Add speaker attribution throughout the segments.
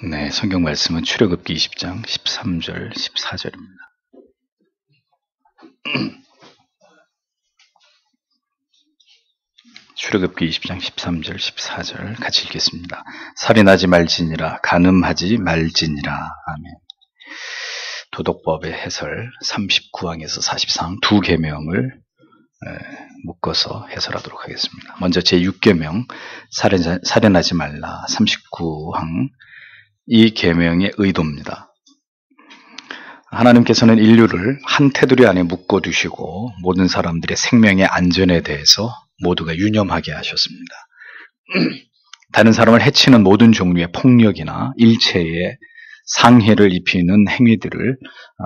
Speaker 1: 네, 성경 말씀은 출애굽기 20장 13절, 14절입니다. 출애굽기 20장 13절, 14절 같이 읽겠습니다. 살인하지 말지니라, 간음하지 말지니라. 아멘. 도덕법의 해설 39항에서 44항 두 계명을 묶어서 해설하도록 하겠습니다. 먼저 제6계명 살인하지 말라 39항 이 계명의 의도입니다. 하나님께서는 인류를 한 테두리 안에 묶어두시고 모든 사람들의 생명의 안전에 대해서 모두가 유념하게 하셨습니다. 다른 사람을 해치는 모든 종류의 폭력이나 일체의 상해를 입히는 행위들을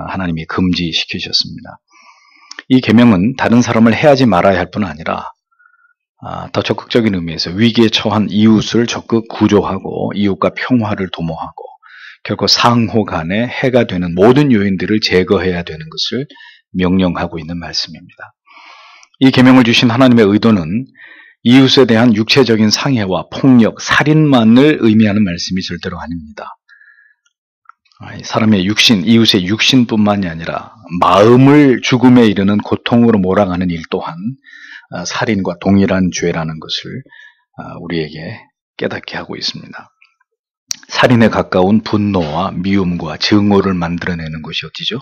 Speaker 1: 하나님이 금지시키셨습니다. 이 계명은 다른 사람을 해하지 말아야 할 뿐 아니라 더 적극적인 의미에서 위기에 처한 이웃을 적극 구조하고 이웃과 평화를 도모하고 결코 상호 간에 해가 되는 모든 요인들을 제거해야 되는 것을 명령하고 있는 말씀입니다. 이 계명을 주신 하나님의 의도는 이웃에 대한 육체적인 상해와 폭력, 살인만을 의미하는 말씀이 절대로 아닙니다. 사람의 육신, 이웃의 육신뿐만이 아니라 마음을 죽음에 이르는 고통으로 몰아가는 일 또한 살인과 동일한 죄라는 것을 우리에게 깨닫게 하고 있습니다. 살인에 가까운 분노와 미움과 증오를 만들어내는 것이 어디죠?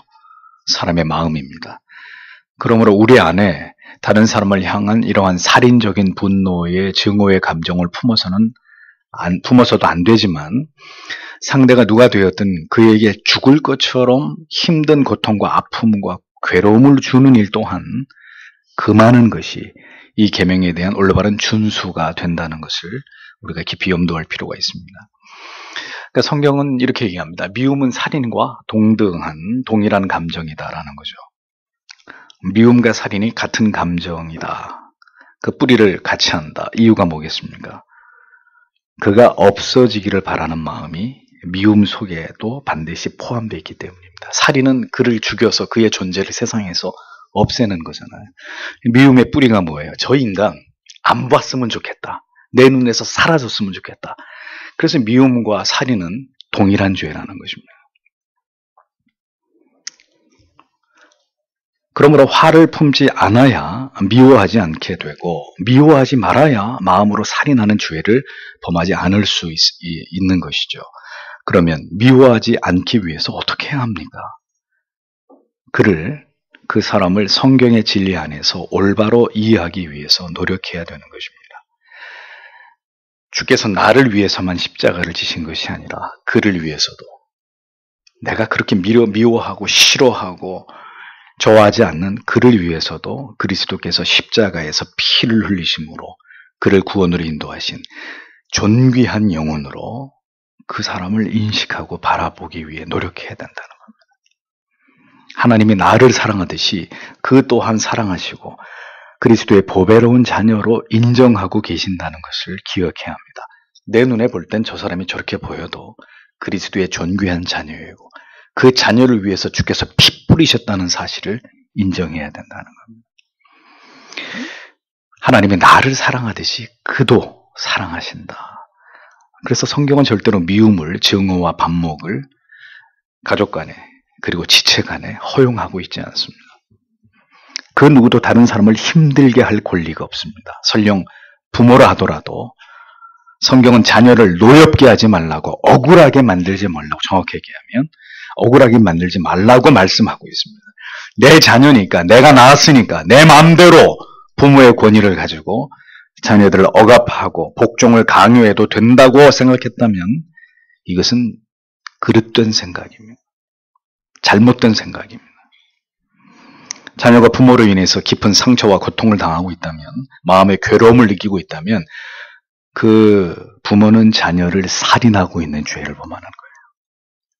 Speaker 1: 사람의 마음입니다. 그러므로 우리 안에 다른 사람을 향한 이러한 살인적인 분노의 증오의 감정을 품어서도 안 되지만 상대가 누가 되었든 그에게 죽을 것처럼 힘든 고통과 아픔과 괴로움을 주는 일 또한 금하는 것이 이 계명에 대한 올바른 준수가 된다는 것을 우리가 깊이 염두할 필요가 있습니다. 그러니까 성경은 이렇게 얘기합니다. 미움은 살인과 동일한 감정이다라는 거죠. 미움과 살인이 같은 감정이다. 그 뿌리를 같이 한다. 이유가 뭐겠습니까? 그가 없어지기를 바라는 마음이 미움 속에도 반드시 포함되어 있기 때문입니다. 살인은 그를 죽여서 그의 존재를 세상에서 없애는 거잖아요. 미움의 뿌리가 뭐예요? 저 인간 안 봤으면 좋겠다. 내 눈에서 사라졌으면 좋겠다. 그래서 미움과 살인은 동일한 죄라는 것입니다. 그러므로 화를 품지 않아야 미워하지 않게 되고 미워하지 말아야 마음으로 살인하는 죄를 범하지 않을 수 있는 것이죠. 그러면 미워하지 않기 위해서 어떻게 해야 합니까? 그 사람을 성경의 진리 안에서 올바로 이해하기 위해서 노력해야 되는 것입니다. 주께서 나를 위해서만 십자가를 지신 것이 아니라 그를 위해서도 내가 그렇게 미워하고 싫어하고 좋아하지 않는 그를 위해서도 그리스도께서 십자가에서 피를 흘리심으로 그를 구원으로 인도하신 존귀한 영혼으로 그 사람을 인식하고 바라보기 위해 노력해야 된다는 겁니다. 하나님이 나를 사랑하듯이 그 또한 사랑하시고 그리스도의 보배로운 자녀로 인정하고 계신다는 것을 기억해야 합니다. 내 눈에 볼 땐 저 사람이 저렇게 보여도 그리스도의 존귀한 자녀이고 그 자녀를 위해서 주께서 피 뿌리셨다는 사실을 인정해야 된다는 겁니다. 하나님이 나를 사랑하듯이 그도 사랑하신다. 그래서 성경은 절대로 미움을, 증오와 반목을 가족 간에 그리고 지체 간에 허용하고 있지 않습니다. 그 누구도 다른 사람을 힘들게 할 권리가 없습니다. 설령 부모라 하더라도 성경은 자녀를 노엽게 하지 말라고, 억울하게 만들지 말라고, 정확히 얘기하면 억울하게 만들지 말라고 말씀하고 있습니다. 내 자녀니까, 내가 낳았으니까 내 마음대로 부모의 권위를 가지고 자녀들을 억압하고 복종을 강요해도 된다고 생각했다면 이것은 그릇된 생각입니다. 잘못된 생각입니다. 자녀가 부모로 인해서 깊은 상처와 고통을 당하고 있다면, 마음의 괴로움을 느끼고 있다면 그 부모는 자녀를 살인하고 있는 죄를 범하는 거예요.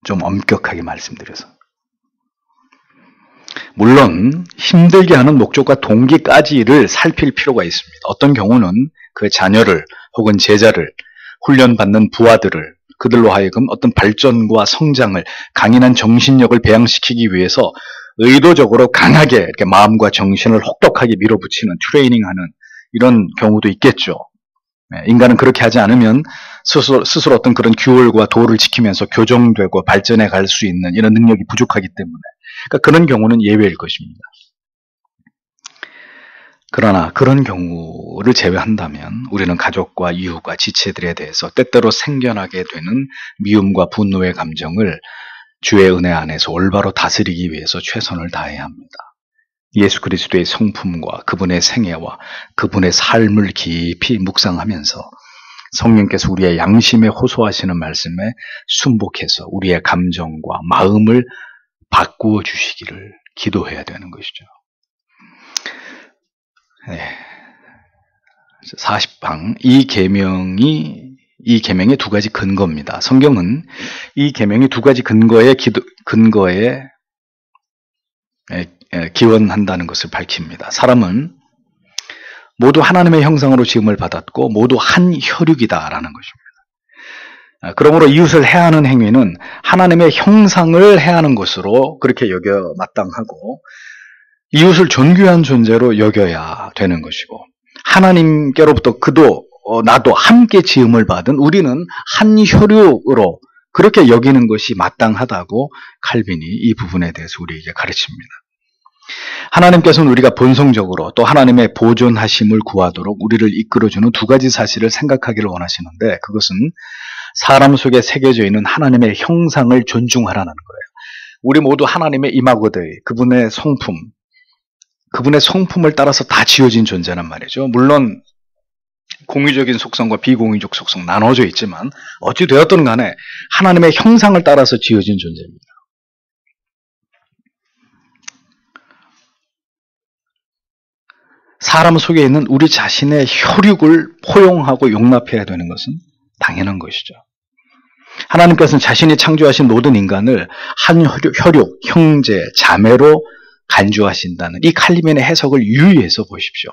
Speaker 1: 좀 엄격하게 말씀드려서. 물론 힘들게 하는 목적과 동기까지를 살필 필요가 있습니다. 어떤 경우는 그 자녀를 혹은 제자를 훈련받는 부하들을 그들로 하여금 어떤 발전과 성장을, 강인한 정신력을 배양시키기 위해서 의도적으로 강하게 이렇게 마음과 정신을 혹독하게 밀어붙이는 트레이닝하는 이런 경우도 있겠죠. 인간은 그렇게 하지 않으면 스스로 어떤 그런 규율과 도를 지키면서 교정되고 발전해 갈 수 있는 이런 능력이 부족하기 때문에 그러니까 그런 경우는 예외일 것입니다. 그러나 그런 경우를 제외한다면 우리는 가족과 이웃과 지체들에 대해서 때때로 생겨나게 되는 미움과 분노의 감정을 주의 은혜 안에서 올바로 다스리기 위해서 최선을 다해야 합니다. 예수 그리스도의 성품과 그분의 생애와 그분의 삶을 깊이 묵상하면서 성령께서 우리의 양심에 호소하시는 말씀에 순복해서 우리의 감정과 마음을 바꾸어 주시기를 기도해야 되는 것이죠. 네. 40방 이 계명의 두 가지 근거입니다. 성경은 이 계명이 두 가지 근거에 기원한다는 것을 밝힙니다. 사람은 모두 하나님의 형상으로 지음을 받았고 모두 한 혈육이다라는 것입니다. 그러므로 이웃을 해하는 행위는 하나님의 형상을 해하는 것으로 그렇게 여겨 마땅하고 이웃을 존귀한 존재로 여겨야 되는 것이고 하나님께로부터 그도 나도 함께 지음을 받은 우리는 한 혈육으로 그렇게 여기는 것이 마땅하다고 칼빈이 이 부분에 대해서 우리에게 가르칩니다. 하나님께서는 우리가 본성적으로 또 하나님의 보존하심을 구하도록 우리를 이끌어주는 두 가지 사실을 생각하기를 원하시는데 그것은 사람 속에 새겨져 있는 하나님의 형상을 존중하라는 거예요. 우리 모두 하나님의 이마고들, 그분의 성품을 따라서 다 지어진 존재란 말이죠. 물론 공유적인 속성과 비공유적 속성 나눠져 있지만 어찌 되었든 간에 하나님의 형상을 따라서 지어진 존재입니다. 사람 속에 있는 우리 자신의 혈육을 포용하고 용납해야 되는 것은 당연한 것이죠. 하나님께서는 자신이 창조하신 모든 인간을 한 혈육, 형제, 자매로 간주하신다는 이 칼빈의 해석을 유의해서 보십시오.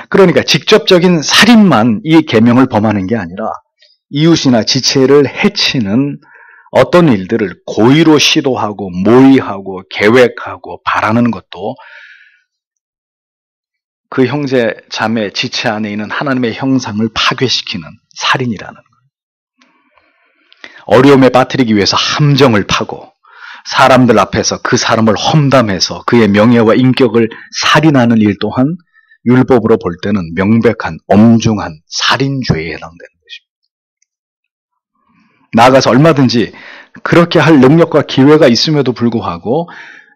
Speaker 1: 그러니까 직접적인 살인만 이 계명을 범하는 게 아니라 이웃이나 지체를 해치는 어떤 일들을 고의로 시도하고 모의하고 계획하고 바라는 것도 그 형제, 자매, 지체 안에 있는 하나님의 형상을 파괴시키는 살인이라는 거예요. 어려움에 빠뜨리기 위해서 함정을 파고 사람들 앞에서 그 사람을 험담해서 그의 명예와 인격을 살인하는 일 또한 율법으로 볼 때는 명백한 엄중한 살인죄에 해당되는 것입니다. 나아가서 얼마든지 그렇게 할 능력과 기회가 있음에도 불구하고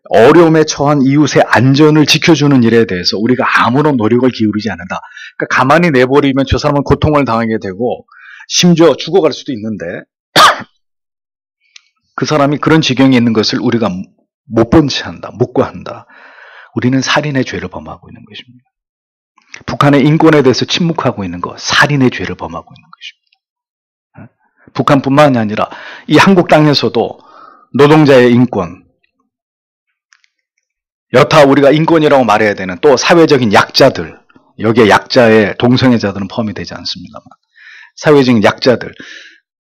Speaker 1: 어려움에 처한 이웃의 안전을 지켜주는 일에 대해서 우리가 아무런 노력을 기울이지 않는다. 그러니까 가만히 내버리면 저 사람은 고통을 당하게 되고 심지어 죽어갈 수도 있는데 그 사람이 그런 지경에 있는 것을 우리가 못 본 채 한다, 묵과한다. 우리는 살인의 죄를 범하고 있는 것입니다. 북한의 인권에 대해서 침묵하고 있는 것, 살인의 죄를 범하고 있는 것입니다. 북한뿐만이 아니라 이 한국 땅에서도 노동자의 인권, 여타 우리가 인권이라고 말해야 되는 또 사회적인 약자들, 여기에 약자의 동성애자들은 포함이 되지 않습니다만 사회적인 약자들,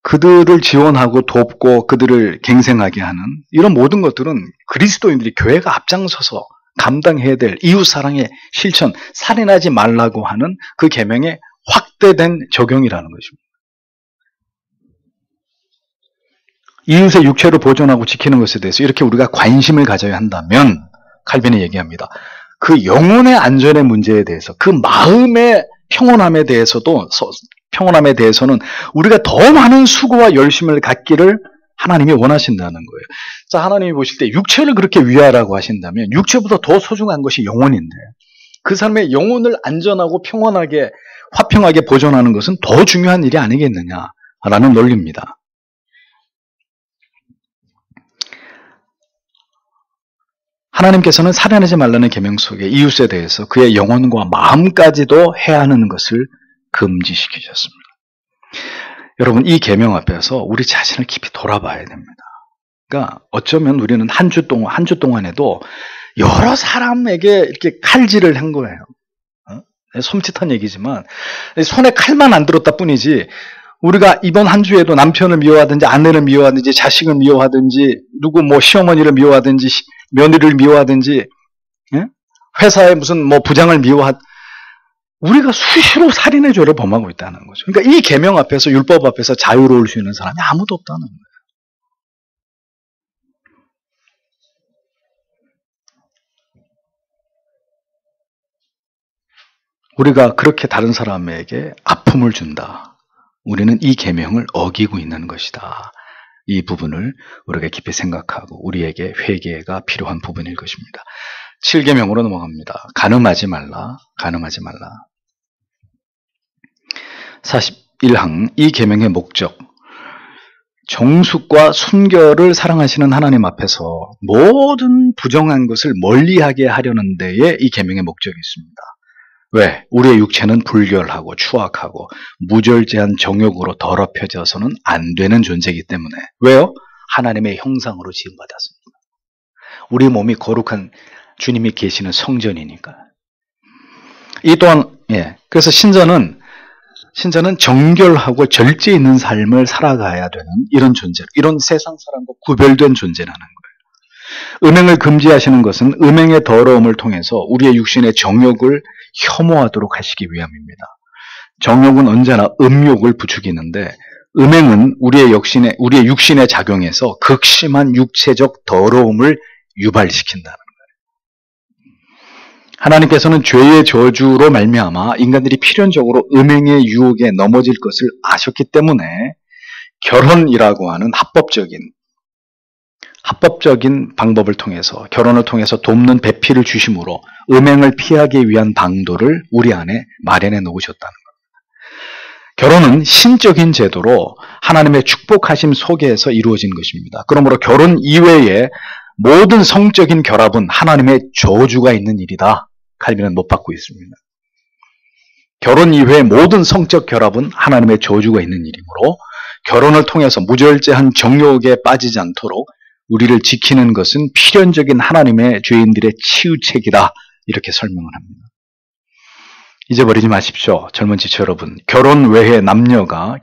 Speaker 1: 그들을 지원하고 돕고 그들을 갱생하게 하는 이런 모든 것들은 그리스도인들이 교회가 앞장서서 감당해야 될 이웃사랑의 실천, 살인하지 말라고 하는 그 계명의 확대된 적용이라는 것입니다. 이웃의 육체를 보존하고 지키는 것에 대해서 이렇게 우리가 관심을 가져야 한다면 칼빈이 얘기합니다. 그 영혼의 안전의 문제에 대해서 그 마음의 평온함에 대해서는 우리가 더 많은 수고와 열심을 갖기를 하나님이 원하신다는 거예요. 자, 하나님이 보실 때 육체를 그렇게 위하라고 하신다면 육체보다 더 소중한 것이 영혼인데 그 사람의 영혼을 안전하고 평온하게 화평하게 보존하는 것은 더 중요한 일이 아니겠느냐라는 논리입니다. 하나님께서는 살인하지 말라는 계명 속에 이웃에 대해서 그의 영혼과 마음까지도 해야 하는 것을 금지시키셨습니다. 여러분, 이 계명 앞에서 우리 자신을 깊이 돌아봐야 됩니다. 그러니까 어쩌면 우리는 한 주 동안에도 여러 사람에게 이렇게 칼질을 한 거예요. 섬찟한 얘기지만 손에 칼만 안 들었다 뿐이지 우리가 이번 한 주에도 남편을 미워하든지 아내를 미워하든지 자식을 미워하든지 누구 시어머니를 미워하든지 며느리를 미워하든지 회사에 무슨 부장을 우리가 수시로 살인의 죄를 범하고 있다는 거죠. 그러니까 이 계명 앞에서, 율법 앞에서 자유로울 수 있는 사람이 아무도 없다는 거예요. 우리가 그렇게 다른 사람에게 아픔을 준다. 우리는 이 계명을 어기고 있는 것이다. 이 부분을 우리가 깊이 생각하고 우리에게 회개가 필요한 부분일 것입니다. 7계명으로 넘어갑니다. 간음하지 말라. 간음하지 말라. 41항 이 계명의 목적. 정숙과 순결을 사랑하시는 하나님 앞에서 모든 부정한 것을 멀리하게 하려는 데에 이 계명의 목적이 있습니다. 왜? 우리의 육체는 불결하고 추악하고 무절제한 정욕으로 더럽혀져서는 안 되는 존재이기 때문에. 왜요? 하나님의 형상으로 지음받았습니다. 우리 몸이 거룩한 주님이 계시는 성전이니까. 이 또한 그래서 신자는 정결하고 절제 있는 삶을 살아가야 되는 이런 존재, 이런 세상 사람과 구별된 존재라는 거예요. 음행을 금지하시는 것은 음행의 더러움을 통해서 우리의 육신의 정욕을 혐오하도록 하시기 위함입니다. 정욕은 언제나 음욕을 부추기는데 음행은 우리의 육신에 작용해서 극심한 육체적 더러움을 유발시킨다는 거예요. 하나님께서는 죄의 저주로 말미암아 인간들이 필연적으로 음행의 유혹에 넘어질 것을 아셨기 때문에 결혼이라고 하는 합법적인 방법을 통해서, 결혼을 통해서 돕는 배필을 주심으로 음행을 피하기 위한 방도를 우리 안에 마련해 놓으셨다는 겁니다. 결혼은 신적인 제도로 하나님의 축복하심 속에서 이루어진 것입니다. 그러므로 결혼 이외에 모든 성적인 결합은 하나님의 저주가 있는 일이다. 칼빈은 못 받고 있습니다. 결혼 이외의 모든 성적 결합은 하나님의 저주가 있는 일이므로 결혼을 통해서 무절제한 정욕에 빠지지 않도록 우리를 지키는 것은 필연적인 하나님의 죄인들의 치유책이다. 이렇게 설명을 합니다. 잊어버리지 마십시오. 젊은 지체 여러분. 결혼 외의 남녀가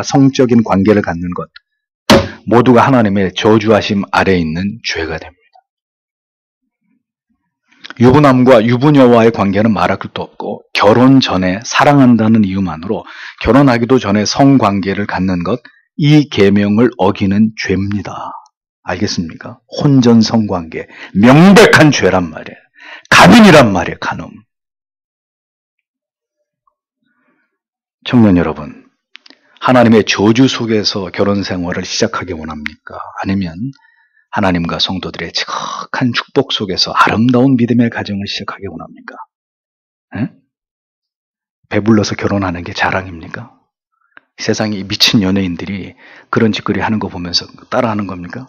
Speaker 1: 성적인 관계를 갖는 것 모두가 하나님의 저주하심 아래에 있는 죄가 됩니다. 유부남과 유부녀와의 관계는 말할 것도 없고 결혼 전에 사랑한다는 이유만으로 결혼하기도 전에 성관계를 갖는 것, 이 계명을 어기는 죄입니다. 알겠습니까? 혼전 성관계, 명백한 죄란 말이에요. 간음이란 말이에요. 간음. 청년 여러분, 하나님의 저주 속에서 결혼 생활을 시작하기 원합니까? 아니면 하나님과 성도들의 지극한 축복 속에서 아름다운 믿음의 가정을 시작하기 원합니까? 배불러서 결혼하는 게 자랑입니까? 세상에 미친 연예인들이 그런 짓거리 하는 거 보면서 따라하는 겁니까?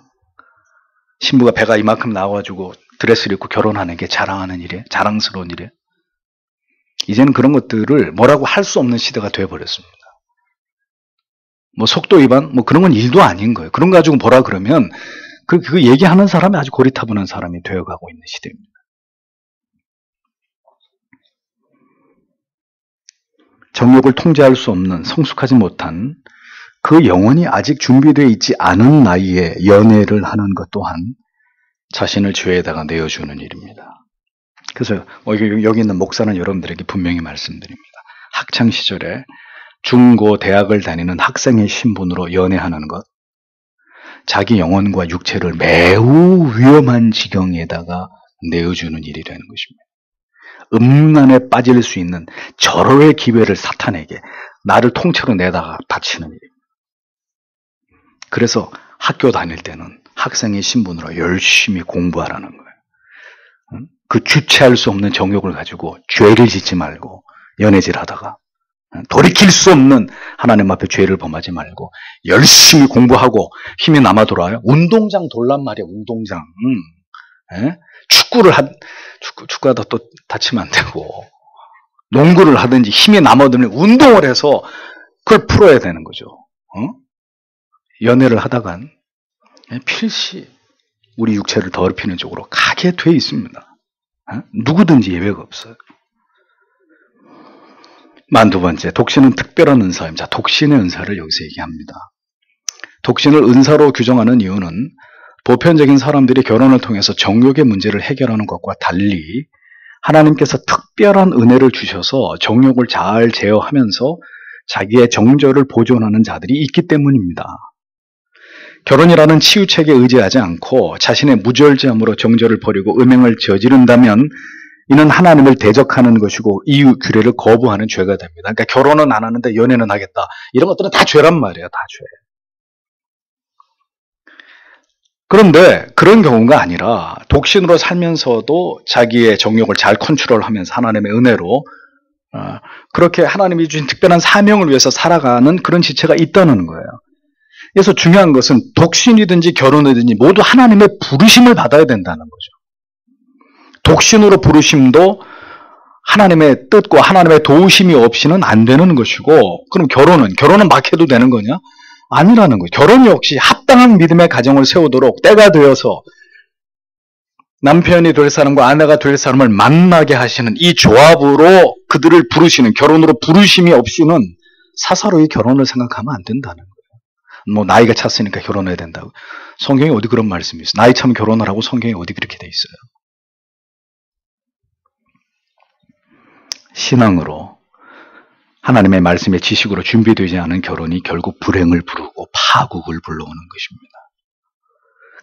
Speaker 1: 신부가 배가 이만큼 나와가지고 드레스를 입고 결혼하는 게 자랑하는 일이에요? 자랑스러운 일이에요? 이제는 그런 것들을 뭐라고 할 수 없는 시대가 되어버렸습니다. 뭐 속도 위반, 뭐 그런 건 일도 아닌 거예요. 그런 거 가지고 뭐라 그러면 그 얘기하는 사람이 아주 고리타분한 사람이 되어가고 있는 시대입니다. 정욕을 통제할 수 없는, 성숙하지 못한 그 영혼이 아직 준비되어 있지 않은 나이에 연애를 하는 것 또한 자신을 죄에다가 내어주는 일입니다. 그래서 여기 있는 목사는 여러분들에게 분명히 말씀드립니다. 학창시절에 중고 대학을 다니는 학생의 신분으로 연애하는 것, 자기 영혼과 육체를 매우 위험한 지경에다가 내어주는 일이 되는 것입니다. 음란에 빠질 수 있는 절호의 기회를 사탄에게 나를 통째로 내다가 바치는 일입니다. 그래서 학교 다닐 때는 학생의 신분으로 열심히 공부하라는 거예요. 그 주체할 수 없는 정욕을 가지고 죄를 짓지 말고 연애질 하다가 돌이킬 수 없는 하나님 앞에 죄를 범하지 말고 열심히 공부하고 힘이 남아 돌아요. 운동장 돌란 말이에요. 운동장. 축구하다 또 다치면 안 되고 농구를 하든지 힘이 남아들면 운동을 해서 그걸 풀어야 되는 거죠. 연애를 하다간 필시 우리 육체를 더럽히는 쪽으로 가게 돼 있습니다. 누구든지 예외가 없어요. 두 번째, 독신은 특별한 은사입니다. 독신의 은사를 여기서 얘기합니다. 독신을 은사로 규정하는 이유는 보편적인 사람들이 결혼을 통해서 정욕의 문제를 해결하는 것과 달리 하나님께서 특별한 은혜를 주셔서 정욕을 잘 제어하면서 자기의 정절을 보존하는 자들이 있기 때문입니다. 결혼이라는 치유책에 의지하지 않고 자신의 무절제함으로 정절을 버리고 음행을 저지른다면 이는 하나님을 대적하는 것이고 이유 규례를 거부하는 죄가 됩니다. 그러니까 결혼은 안 하는데 연애는 하겠다. 이런 것들은 다 죄란 말이에요. 다 죄. 그런데 그런 경우가 아니라 독신으로 살면서도 자기의 정욕을 잘 컨트롤하면서 하나님의 은혜로 그렇게 하나님이 주신 특별한 사명을 위해서 살아가는 그런 지체가 있다는 거예요. 그래서 중요한 것은 독신이든지 결혼이든지 모두 하나님의 부르심을 받아야 된다는 거죠. 독신으로 부르심도 하나님의 뜻과 하나님의 도우심이 없이는 안 되는 것이고, 그럼 결혼은 막 해도 되는 거냐? 아니라는 거예요. 결혼 역시 합당한 믿음의 가정을 세우도록 때가 되어서 남편이 될 사람과 아내가 될 사람을 만나게 하시는 이 조합으로 그들을 부르시는, 결혼으로 부르심이 없이는 사사로이 결혼을 생각하면 안 된다는 거예요. 뭐 나이가 찼으니까 결혼해야 된다고. 성경에 어디 그런 말씀이 있어요? 나이 차면 결혼하라고 성경에 어디 그렇게 돼 있어요? 신앙으로 하나님의 말씀의 지식으로 준비되지 않은 결혼이 결국 불행을 부르고 파국을 불러오는 것입니다.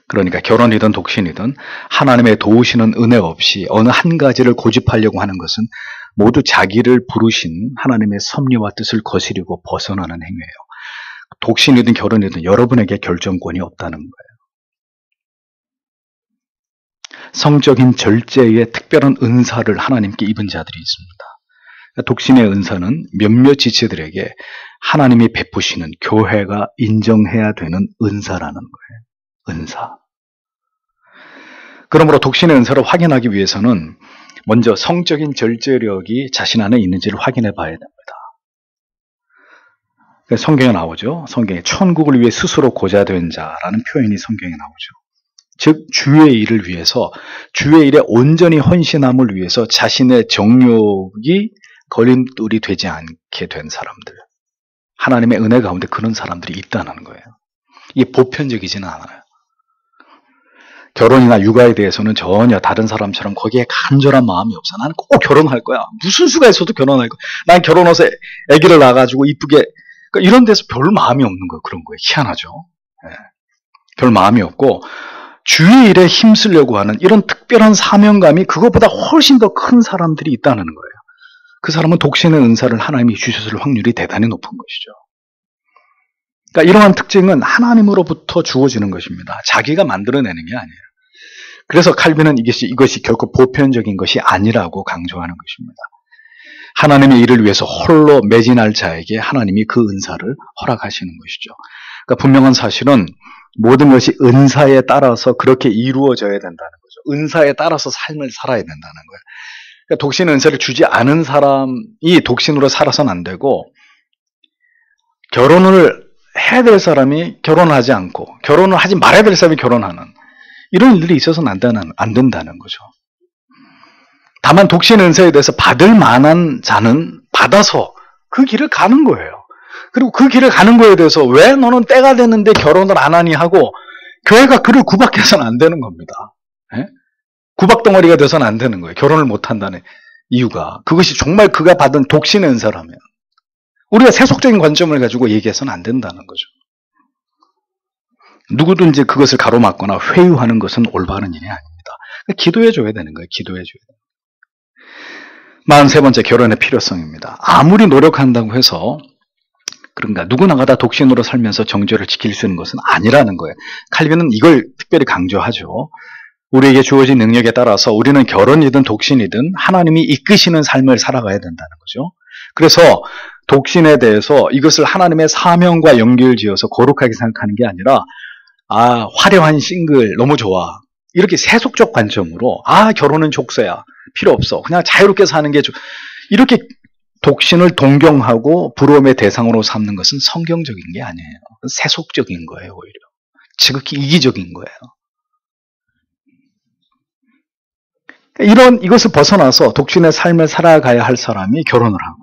Speaker 1: 그러니까 결혼이든 독신이든 하나님의 도우시는 은혜 없이 어느 한 가지를 고집하려고 하는 것은 모두 자기를 부르신 하나님의 섭리와 뜻을 거스르고 벗어나는 행위예요. 독신이든 결혼이든 여러분에게 결정권이 없다는 거예요. 성적인 절제의 특별한 은사를 하나님께 입은 자들이 있습니다. 독신의 은사는 몇몇 지체들에게 하나님이 베푸시는, 교회가 인정해야 되는 은사라는 거예요. 은사. 그러므로 독신의 은사를 확인하기 위해서는 먼저 성적인 절제력이 자신 안에 있는지를 확인해 봐야 됩니다. 성경에 나오죠. 성경에 천국을 위해 스스로 고자된 자라는 표현이 성경에 나오죠. 즉 주의 일을 위해서, 주의 일에 온전히 헌신함을 위해서 자신의 정욕이 걸림돌이 되지 않게 된 사람들, 하나님의 은혜 가운데 그런 사람들이 있다는 거예요. 이게 보편적이지는 않아요. 결혼이나 육아에 대해서는 전혀 다른 사람처럼 거기에 간절한 마음이 없어. 나는 꼭 결혼할 거야. 무슨 수가 있어도 결혼할 거야. 난 결혼해서 아기를 낳아가지고 이쁘게, 그러니까 이런 데서 별 마음이 없는 거예요. 그런 거예요. 희한하죠. 네. 별 마음이 없고 주의 일에 힘쓰려고 하는 이런 특별한 사명감이 그것보다 훨씬 더 큰 사람들이 있다는 거예요. 그 사람은 독신의 은사를 하나님이 주셨을 확률이 대단히 높은 것이죠. 그러니까 이러한 특징은 하나님으로부터 주어지는 것입니다. 자기가 만들어내는 게 아니에요. 그래서 칼빈은 이것이 결코 보편적인 것이 아니라고 강조하는 것입니다. 하나님의 일을 위해서 홀로 매진할 자에게 하나님이 그 은사를 허락하시는 것이죠. 그러니까 분명한 사실은 모든 것이 은사에 따라서 그렇게 이루어져야 된다는 거죠. 은사에 따라서 삶을 살아야 된다는 거예요. 그러니까 독신 은사를 주지 않은 사람이 독신으로 살아서는 안 되고, 결혼을 해야 될 사람이 결혼하지 않고 결혼을 하지 말아야 될 사람이 결혼하는 이런 일들이 있어서는 안 된다는 거죠. 다만 독신 은사에 대해서 받을 만한 자는 받아서 그 길을 가는 거예요. 그리고 그 길을 가는 거에 대해서 왜 너는 때가 됐는데 결혼을 안 하니 하고 교회가 그를 구박해서는 안 되는 겁니다. 예? 구박덩어리가 돼서는 안 되는 거예요. 결혼을 못 한다는 이유가. 그것이 정말 그가 받은 독신의 은사라면 우리가 세속적인 관점을 가지고 얘기해서는 안 된다는 거죠. 누구든지 그것을 가로막거나 회유하는 것은 올바른 일이 아닙니다. 기도해줘야 되는 거예요. 기도해줘야 돼요. 43번째, 결혼의 필요성입니다. 아무리 노력한다고 해서 그런가 누구나가 다 독신으로 살면서 정죄를 지킬 수 있는 것은 아니라는 거예요. 칼빈은 이걸 특별히 강조하죠. 우리에게 주어진 능력에 따라서 우리는 결혼이든 독신이든 하나님이 이끄시는 삶을 살아가야 된다는 거죠. 그래서 독신에 대해서 이것을 하나님의 사명과 연결지어서 거룩하게 생각하는 게 아니라 화려한 싱글 너무 좋아. 이렇게 세속적 관점으로 결혼은 족쇄야. 필요 없어. 그냥 자유롭게 사는 게 이렇게 독신을 동경하고 부러움의 대상으로 삼는 것은 성경적인 게 아니에요. 세속적인 거예요. 오히려. 지극히 이기적인 거예요. 이것을 벗어나서 독신의 삶을 살아가야 할 사람이 결혼을 하고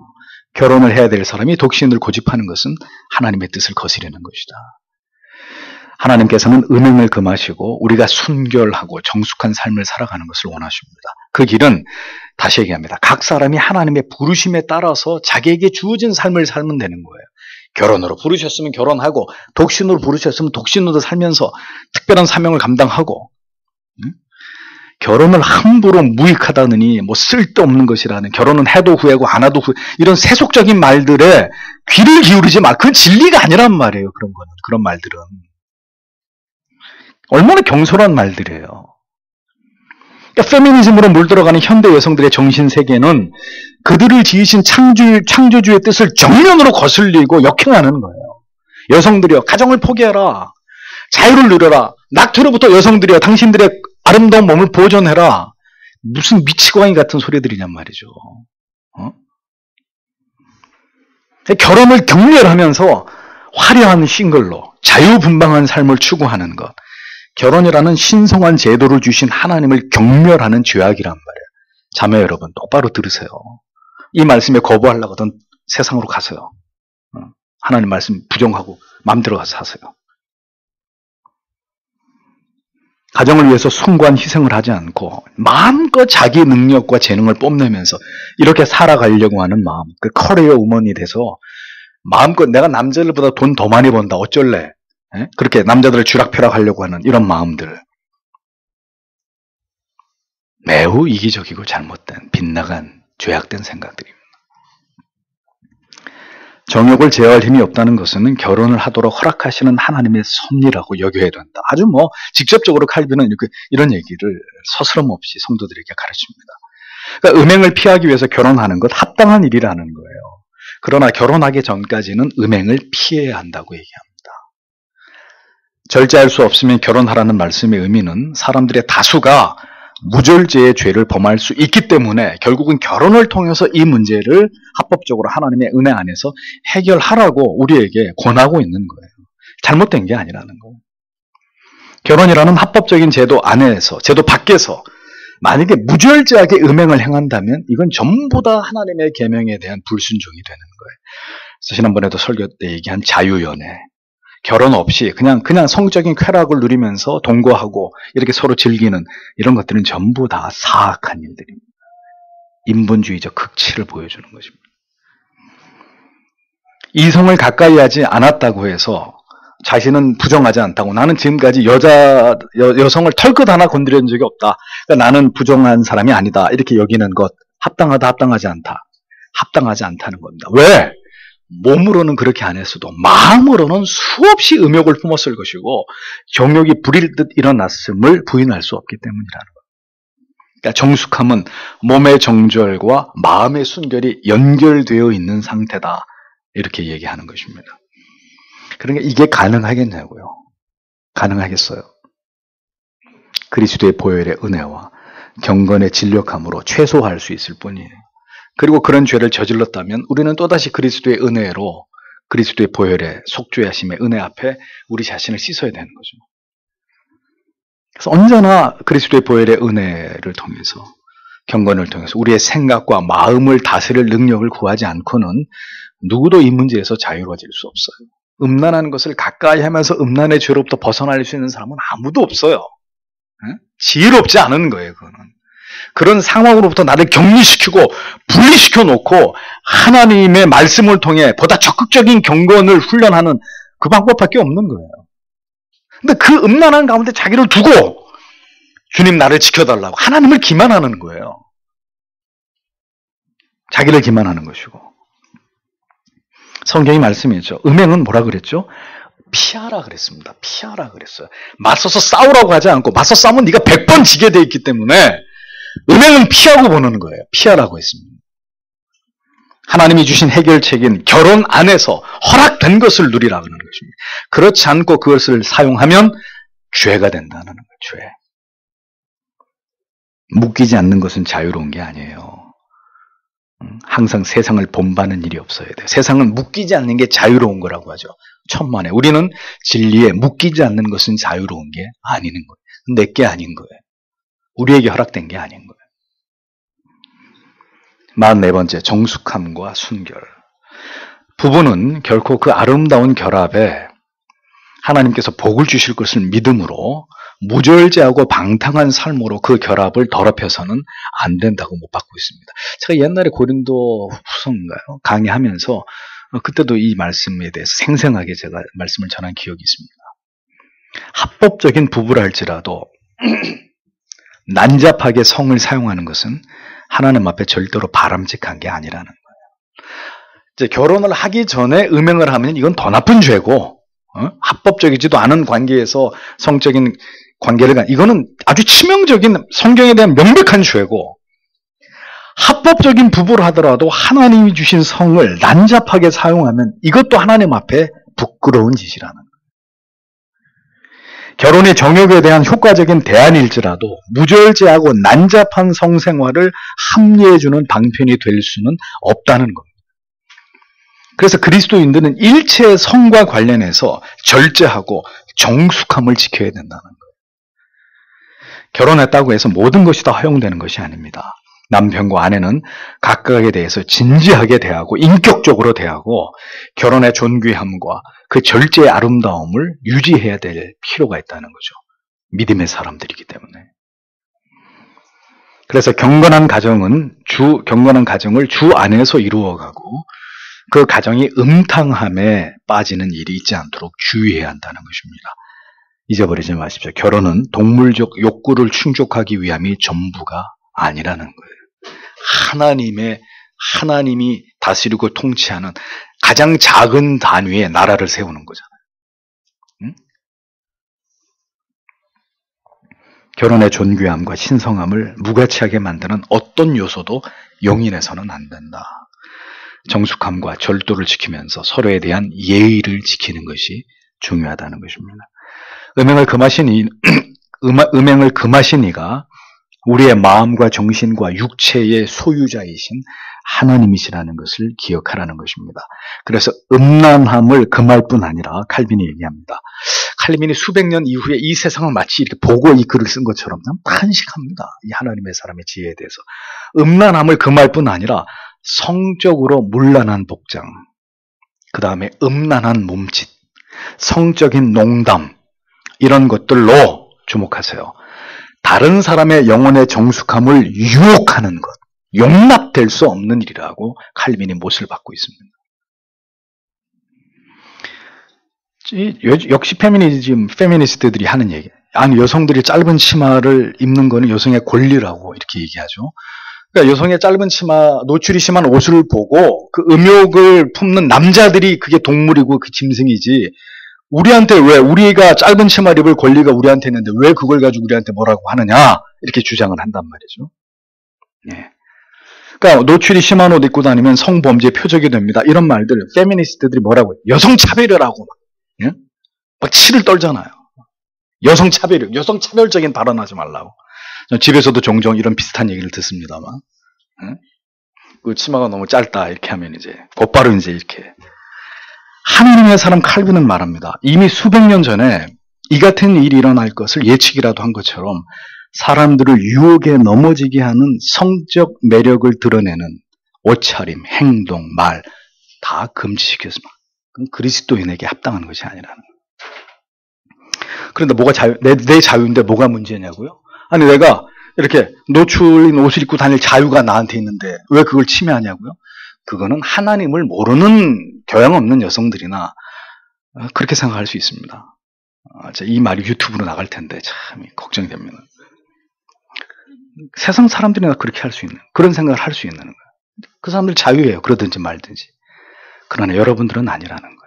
Speaker 1: 결혼을 해야 될 사람이 독신을 고집하는 것은 하나님의 뜻을 거스르는 것이다. 하나님께서는 음행을 금하시고 우리가 순결하고 정숙한 삶을 살아가는 것을 원하십니다. 그 길은 다시 얘기합니다. 각 사람이 하나님의 부르심에 따라서 자기에게 주어진 삶을 살면 되는 거예요. 결혼으로 부르셨으면 결혼하고, 독신으로 부르셨으면 독신으로 살면서 특별한 사명을 감당하고, 결혼을 함부로 무익하다느니 뭐 쓸데없는 것이라는, 결혼은 해도 후회고 안 해도 후회, 이런 세속적인 말들에 귀를 기울이지 마. 그건 진리가 아니란 말이에요. 그런 말들은 얼마나 경솔한 말들이에요. 그러니까 페미니즘으로 물들어가는 현대 여성들의 정신세계는 그들을 지으신 창조주의 뜻을 정면으로 거슬리고 역행하는 거예요. 여성들이여, 가정을 포기해라. 자유를 누려라. 낙태로부터 여성들이여, 당신들의 아름다운 몸을 보존해라. 무슨 미치광이 같은 소리들이냔 말이죠. 결혼을 경멸하면서 화려한 싱글로 자유분방한 삶을 추구하는 것. 결혼이라는 신성한 제도를 주신 하나님을 경멸하는 죄악이란 말이에요. 자매 여러분, 똑바로 들으세요. 이 말씀에 거부하려거든 세상으로 가세요. 하나님 말씀 부정하고 마음대로 가서 하세요. 가정을 위해서 숭고한 희생을 하지 않고 마음껏 자기 능력과 재능을 뽐내면서 이렇게 살아가려고 하는 마음, 그 커리어 우먼이 돼서 마음껏 내가 남자들보다 돈 더 많이 번다, 어쩔래? 그렇게 남자들을 쥐락펴락하려고 하는 이런 마음들, 매우 이기적이고 잘못된, 빗나간, 죄악된 생각들입니다. 정욕을 제어할 힘이 없다는 것은 결혼을 하도록 허락하시는 하나님의 섭리라고 여겨야 된다. 아주 직접적으로 칼빈은 이런 얘기를 서스럼 없이 성도들에게 가르칩니다. 그러니까 음행을 피하기 위해서 결혼하는 것 합당한 일이라는 거예요. 그러나 결혼하기 전까지는 음행을 피해야 한다고 얘기합니다. 절제할 수 없으면 결혼하라는 말씀의 의미는 사람들의 다수가 무절제의 죄를 범할 수 있기 때문에 결국은 결혼을 통해서 이 문제를 합법적으로 하나님의 은혜 안에서 해결하라고 우리에게 권하고 있는 거예요. 잘못된 게 아니라는 거예요. 결혼이라는 합법적인 제도 안에서, 제도 밖에서 만약에 무절제하게 음행을 행한다면 이건 전부 다 하나님의 계명에 대한 불순종이 되는 거예요. 그래서 지난번에도 설교 때 얘기한 자유연애, 결혼 없이 그냥 성적인 쾌락을 누리면서 동거하고 이렇게 서로 즐기는 이런 것들은 전부 다 사악한 일들입니다. 인본주의적 극치를 보여주는 것입니다. 이성을 가까이 하지 않았다고 해서 자신은 부정하지 않다고, 나는 지금까지 여성을 털끝 하나 건드린 적이 없다, 그러니까 나는 부정한 사람이 아니다, 이렇게 여기는 것, 합당하다, 합당하지 않다, 합당하지 않다는 겁니다. 왜? 몸으로는 그렇게 안 했어도 마음으로는 수없이 음욕을 품었을 것이고 정욕이 불일듯 일어났음을 부인할 수 없기 때문이라는 거예요. 그러니까 정숙함은 몸의 정절과 마음의 순결이 연결되어 있는 상태다, 이렇게 얘기하는 것입니다. 그러니까 이게 가능하겠냐고요. 가능하겠어요. 그리스도의 보혈의 은혜와 경건의 진력함으로 최소화할 수 있을 뿐이에요. 그리고 그런 죄를 저질렀다면 우리는 또다시 그리스도의 은혜로, 그리스도의 보혈의 속죄하심의 은혜 앞에 우리 자신을 씻어야 되는 거죠. 그래서 언제나 그리스도의 보혈의 은혜를 통해서, 경건을 통해서 우리의 생각과 마음을 다스릴 능력을 구하지 않고는 누구도 이 문제에서 자유로워질 수 없어요. 음란한 것을 가까이 하면서 음란의 죄로부터 벗어날 수 있는 사람은 아무도 없어요. 지혜롭지 않은 거예요, 그거는. 그런 상황으로부터 나를 격리시키고 분리시켜 놓고 하나님의 말씀을 통해 보다 적극적인 경건을 훈련하는 그 방법밖에 없는 거예요. 근데 그 음란한 가운데 자기를 두고 주님 나를 지켜달라고 하나님을 기만하는 거예요. 자기를 기만하는 것이고. 성경이 말씀이죠. 음행은 뭐라 그랬죠? 피하라 그랬습니다. 피하라 그랬어요. 맞서서 싸우라고 하지 않고, 맞서 싸우면 네가 100번 지게 돼 있기 때문에 음행은 피하고 보는 거예요. 피하라고 했습니다. 하나님이 주신 해결책인 결혼 안에서 허락된 것을 누리라고 하는 것입니다. 그렇지 않고 그것을 사용하면 죄가 된다는 거예요. 죄. 묶이지 않는 것은 자유로운 게 아니에요. 항상 세상을 본받는 일이 없어야 돼요. 세상은 묶이지 않는 게 자유로운 거라고 하죠. 천만에. 우리는 진리에 묶이지 않는 것은 자유로운 게 아니는 거예요. 내게 아닌 거예요. 우리에게 허락된 게 아닌 거예요. 44번째, 정숙함과 순결. 부부는 결코 그 아름다운 결합에 하나님께서 복을 주실 것을 믿음으로 무절제하고 방탕한 삶으로 그 결합을 더럽혀서는 안 된다고 못 받고 있습니다. 제가 옛날에 고린도 후서인가요? 강의하면서 그때도 이 말씀에 대해서 생생하게 제가 말씀을 전한 기억이 있습니다. 합법적인 부부라 할지라도 난잡하게 성을 사용하는 것은 하나님 앞에 절대로 바람직한 게 아니라는 거예요. 이제 결혼을 하기 전에 음행을 하면 이건 더 나쁜 죄고, 합법적이지도 않은 관계에서 성적인 관계를 이거는 아주 치명적인 성경에 대한 명백한 죄고, 합법적인 부부를 하더라도 하나님이 주신 성을 난잡하게 사용하면 이것도 하나님 앞에 부끄러운 짓이라는 거예요. 결혼의 정욕에 대한 효과적인 대안일지라도 무절제하고 난잡한 성생활을 합리해주는 방편이 될 수는 없다는 겁니다. 그래서 그리스도인들은 일체의 성과 관련해서 절제하고 정숙함을 지켜야 된다는 거예요. 결혼했다고 해서 모든 것이 다 허용되는 것이 아닙니다. 남편과 아내는 각각에 대해서 진지하게 대하고 인격적으로 대하고 결혼의 존귀함과 그 절제의 아름다움을 유지해야 될 필요가 있다는 거죠. 믿음의 사람들이기 때문에. 그래서 경건한 가정을 주 안에서 이루어가고 그 가정이 음탕함에 빠지는 일이 있지 않도록 주의해야 한다는 것입니다. 잊어버리지 마십시오. 결혼은 동물적 욕구를 충족하기 위함이 전부가 아니라는 거예요. 하나님이 다스리고 통치하는 가장 작은 단위의 나라를 세우는 거잖아요. 응? 결혼의 존귀함과 신성함을 무가치하게 만드는 어떤 요소도 용인해서는 안 된다. 정숙함과 절도를 지키면서 서로에 대한 예의를 지키는 것이 중요하다는 것입니다. 음행을 금하신 이가 우리의 마음과 정신과 육체의 소유자이신 하나님이시라는 것을 기억하라는 것입니다. 그래서 음란함을 금할 뿐 아니라 칼빈이 얘기합니다. 칼빈이 수백 년 이후에 이 세상을 마치 이렇게 보고 이 글을 쓴 것처럼 탄식합니다. 이 하나님의 사람의 지혜에 대해서. 음란함을 금할 뿐 아니라 성적으로 문란한 복장, 그 다음에 음란한 몸짓, 성적인 농담, 이런 것들로 주목하세요. 다른 사람의 영혼의 정숙함을 유혹하는 것, 용납될 수 없는 일이라고 칼빈이 못을 받고 있습니다. 역시 페미니스트들이 하는 얘기. 아니, 여성들이 짧은 치마를 입는 거는 여성의 권리라고 이렇게 얘기하죠. 그러니까 여성의 짧은 치마, 노출이 심한 옷을 보고 그 음욕을 품는 남자들이 그게 동물이고 그 짐승이지, 우리한테 왜, 우리가 짧은 치마를 입을 권리가 우리한테 있는데 왜 그걸 가지고 우리한테 뭐라고 하느냐, 이렇게 주장을 한단 말이죠. 예. 그러니까 노출이 심한 옷 입고 다니면 성범죄의 표적이 됩니다. 이런 말들 페미니스트들이 뭐라고 해요? 여성차별이라고 예? 막 치를 떨잖아요. 여성차별적인 발언하지 말라고. 집에서도 종종 이런 비슷한 얘기를 듣습니다만, 예? 그 치마가 너무 짧다 이렇게 하면 이제 곧바로 이제 이렇게. 하나님의 사람 칼빈은 말합니다. 이미 수백 년 전에 이 같은 일이 일어날 것을 예측이라도 한 것처럼 사람들을 유혹에 넘어지게 하는 성적 매력을 드러내는 옷차림, 행동, 말 다 금지시켰습니다. 그건 그리스도인에게 합당한 것이 아니라는 거예요. 그런데 뭐가 내 자유인데 뭐가 문제냐고요? 아니, 내가 이렇게 노출인 옷을 입고 다닐 자유가 나한테 있는데 왜 그걸 침해하냐고요? 그거는 하나님을 모르는 교양 없는 여성들이나 그렇게 생각할 수 있습니다. 이 말이 유튜브로 나갈 텐데 참 걱정이 됩니다. 세상 사람들이나 그렇게 할 수 있는, 그런 생각을 할 수 있는 거예요. 그 사람들 자유예요. 그러든지 말든지. 그러나 여러분들은 아니라는 거예요.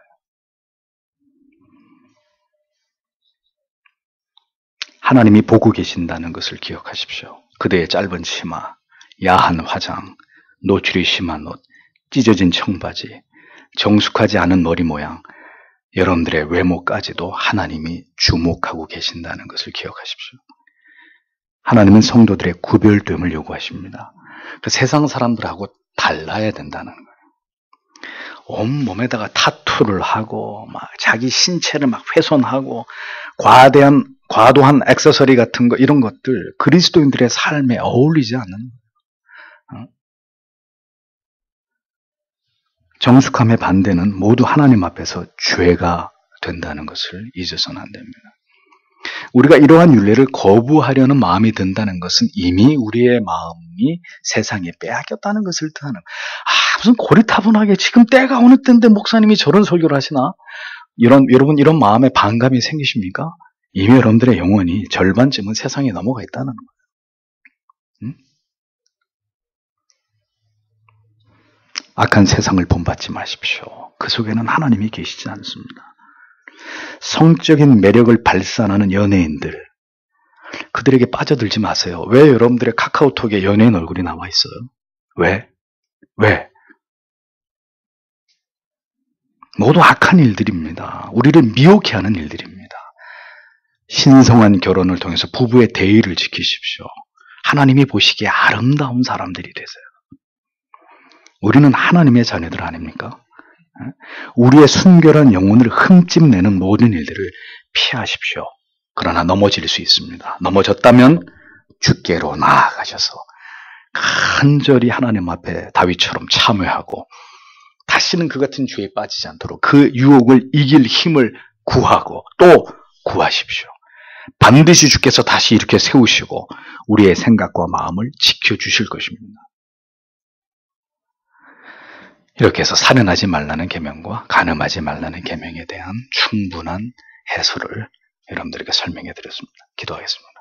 Speaker 1: 하나님이 보고 계신다는 것을 기억하십시오. 그대의 짧은 치마, 야한 화장, 노출이 심한 옷, 찢어진 청바지, 정숙하지 않은 머리 모양, 여러분들의 외모까지도 하나님이 주목하고 계신다는 것을 기억하십시오. 하나님은 성도들의 구별됨을 요구하십니다. 세상 사람들하고 달라야 된다는 거예요. 온몸에다가 타투를 하고 막 자기 신체를 막 훼손하고 과도한 액세서리 같은 거, 이런 것들 그리스도인들의 삶에 어울리지 않는 거예요. 정숙함의 반대는 모두 하나님 앞에서 죄가 된다는 것을 잊어서는 안 됩니다. 우리가 이러한 율례를 거부하려는 마음이 든다는 것은 이미 우리의 마음이 세상에 빼앗겼다는 것을 뜻하는, 무슨 고리타분하게 지금 때가 어느 때인데 목사님이 저런 설교를 하시나? 여러분 이런 마음에 반감이 생기십니까? 이미 여러분들의 영혼이 절반쯤은 세상에 넘어가 있다는 거예요. 악한 세상을 본받지 마십시오. 그 속에는 하나님이 계시지 않습니다. 성적인 매력을 발산하는 연예인들, 그들에게 빠져들지 마세요. 왜 여러분들의 카카오톡에 연예인 얼굴이 나와 있어요? 왜? 모두 악한 일들입니다. 우리를 미혹해 하는 일들입니다. 신성한 결혼을 통해서 부부의 대의를 지키십시오. 하나님이 보시기에 아름다운 사람들이 되세요. 우리는 하나님의 자녀들 아닙니까? 우리의 순결한 영혼을 흠집내는 모든 일들을 피하십시오. 그러나 넘어질 수 있습니다. 넘어졌다면 주께로 나아가셔서 간절히 하나님 앞에 다윗처럼 참회하고 다시는 그 같은 죄에 빠지지 않도록 그 유혹을 이길 힘을 구하고 또 구하십시오. 반드시 주께서 다시 이렇게 세우시고 우리의 생각과 마음을 지켜주실 것입니다. 이렇게 해서 살인하지 말라는 계명과 간음하지 말라는 계명에 대한 충분한 해설을 여러분들에게 설명해 드렸습니다. 기도하겠습니다.